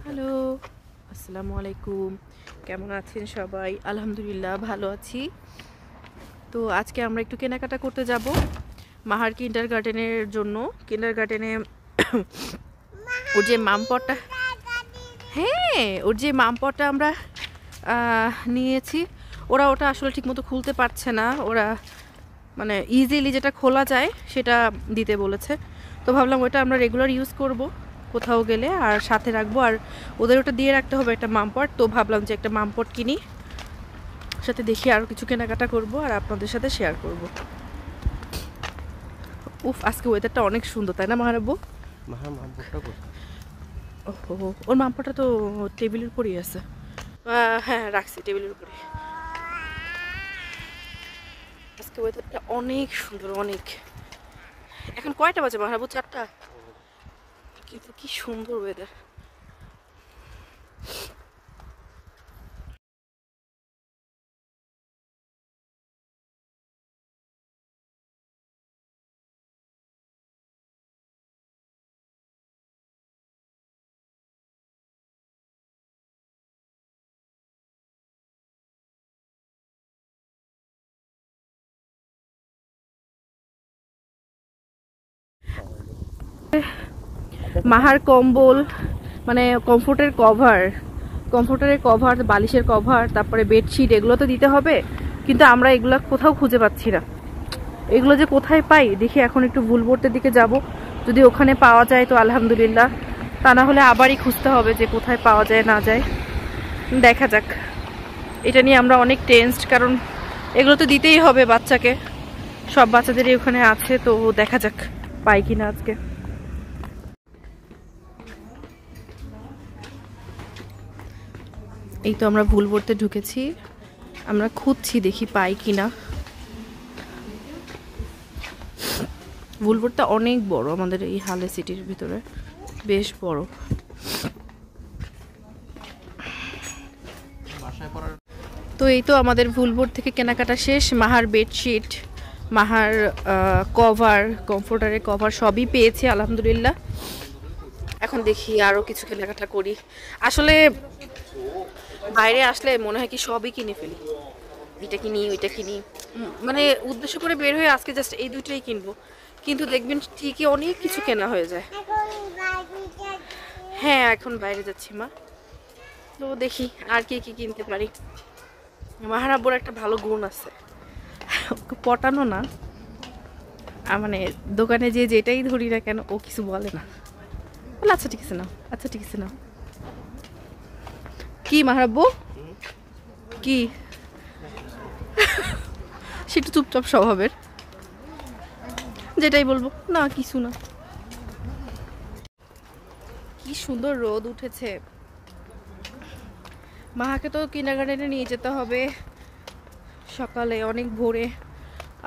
Hello, আসসালামু আলাইকুম। কেমন আছেন সবাই? আলহামদুলিল্লাহ ভালো আছি। তো আজকে আমরা একটু কেনাকাটা করতে যাব মাহার কিন্ডারগার্টেনের জন্য। কিন্ডারগার্টেনে ওর যে মামপটটা, হ্যাঁ ওর যে মামপটটা আমরা নিয়েছি, ওটা আসলে ঠিকমতো খুলতে পারছে না। ওরা মানে ইজিলি যেটা খোলা যায় সেটা দিতে বলেছে। তো ভাবলাম ওটা আমরা রেগুলার ইউজ করব কোথাও গেলে, আর সাথে রাখবো। আর ওদের ওটা দিয়ে রাখতে হবে একটা মামপট। তো ভাবলাম যে একটা মামপট কিনি, সাথে দেখি আরও কিছু কেনাকাটা করব আর আপনাদের সাথে শেয়ার করব। উফ, আজকে ওয়েদারটা অনেক সুন্দর, তাই না মাহারাব্বু? ওহো, ওর মামপটটা তো টেবিলের উপরেই আছে। হ্যাঁ রাখছি টেবিলের উপরে। আজকে ওয়েদারটা অনেক সুন্দর, অনেক। এখন কয়টা বাজে মাহারাব্বু? 4টা। কিন্তু কি সুন্দর ওয়েদার। মাহার কম্বল, মানে কমফোর্টারের কভার, বালিশের কভার, তারপরে বেডশিট, এগুলো তো দিতে হবে। কিন্তু আমরা এগুলো কোথাও খুঁজে পাচ্ছি না। এগুলো যে কোথায় পাই দেখি। এখন একটু ভুলবোর্ডের দিকে যাব, যদি ওখানে পাওয়া যায় তো আলহামদুলিল্লাহ, তা না হলে আবারই খুঁজতে হবে যে কোথায় পাওয়া যায় না যায়। দেখা যাক। এটা নিয়ে আমরা অনেক টেনসড, কারণ এগুলো তো দিতেই হবে বাচ্চাকে। সব বাচ্চাদেরই ওখানে আছে, তো দেখা যাক পাই কিনা আজকে। এই তো আমরা ভুলবোর্ডে ঢুকেছি, আমরা খুঁজছি দেখি পাই কিনা। ভুলবোর্ডটা অনেক বড়, আমাদের এই হালে সিটির ভিতরে বেশ বড়। তো এই তো আমাদের ভুলবোর্ড থেকে কেনাকাটা শেষ। মাহার বেডশিট, মাহার কভার, কমফোর্টারের কভার সবই পেয়েছি আলহামদুলিল্লাহ। এখন দেখি আরও কিছু কেনাকাটা করি। আসলে বাইরে আসলে মনে হয় কি সবই কিনে ফেলি, এটা কিনি ওইটা কিনি, মানে উদ্দেশ্য করে বের হয়ে আজকে জাস্ট এই দুইটাই কিনবো, কিন্তু দেখবেন ঠিকই অনেক কিছু কেনা হয়ে যায়। হ্যাঁ এখন বাইরে যাচ্ছি মা, তো দেখি আর কি কি কিনতে পারি। মাহারাব্বুর একটা ভালো গুণ আছে, ওকে পটানো না, মানে দোকানে যে যেটাই ধরি না কেন ও কিছু বলে না, বলে আচ্ছা ঠিক আছে নাও, আচ্ছা ঠিক আছে নাও। কি মাহারাব্বু কি? সেটা চুপচাপ স্বভাবের, যেটাই বলবো না কিছু না। কি সুন্দর রোদ উঠেছে। মাহাকে তো কিন্ডারগার্টেনে নিয়ে যেতে হবে সকালে অনেক ভোরে,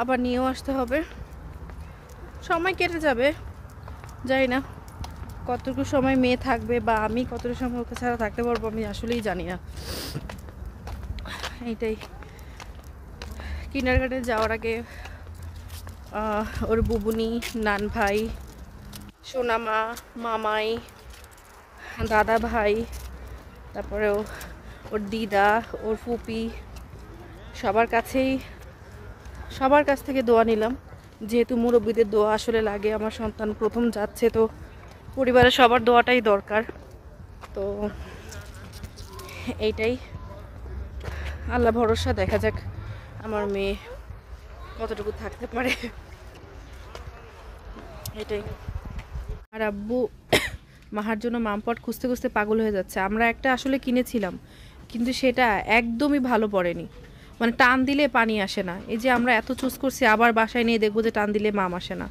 আবার নিয়েও আসতে হবে। সময় কেটে যাবে, জানি না কতটুকু সময় মেয়ে থাকবে বা আমি কতটুকু সময় ওকে ছাড়া থাকতে পারবো, আমি আসলেই জানি না। এইটাই। কিন্ডারগার্টেনে যাওয়ার আগে ওর বুবুনি, নান ভাই, সোনামা, মামাই, দাদা ভাই, তারপরে ওর দিদা, ওর ফুপি, সবার কাছ থেকে দোয়া নিলাম। যেহেতু মুরব্বীদের দোয়া আসলে লাগে, আমার সন্তান প্রথম যাচ্ছে, তো পরিবারের সবার দোয়াটাই দরকার। তো এইটাই, আল্লাহ ভরসা, দেখা যাক আমার মেয়ে কতটুকু থাকতে পারে। এটাই। আর আব্বু মাহার জন্য মামপট খুঁজতে খুঁজতে পাগল হয়ে যাচ্ছে। আমরা একটা আসলে কিনেছিলাম, কিন্তু সেটা একদমই ভালো পড়েনি, মানে টান দিলে পানি আসে না। এই যে আমরা এত চুজ করছি, আবার বাসায় নিয়ে দেখবো যে টান দিলে মাম আসে না।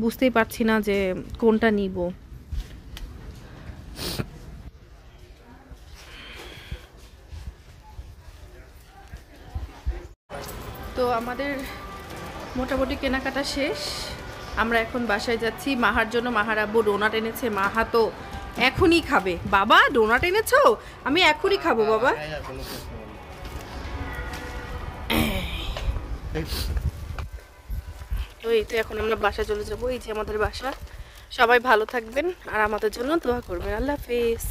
বুঝতেই পারছি না যে কোনটা নিব। তো আমাদের মোটামুটি কেনাকাটা শেষ, আমরা এখন বাসায় যাচ্ছি। মাহার জন্য মাহার আব্বু ডোনাট এনেছে। মাহা তো এখনই খাবে। বাবা ডোনাট এনেছো? আমি এখনই খাবো বাবা। তো এই তো এখন আমরা বাসা চলে যাবো। এই যে আমাদের বাসা। সবাই ভালো থাকবেন আর আমাদের জন্য দোয়া করবেন। আল্লাহ হাফেজ।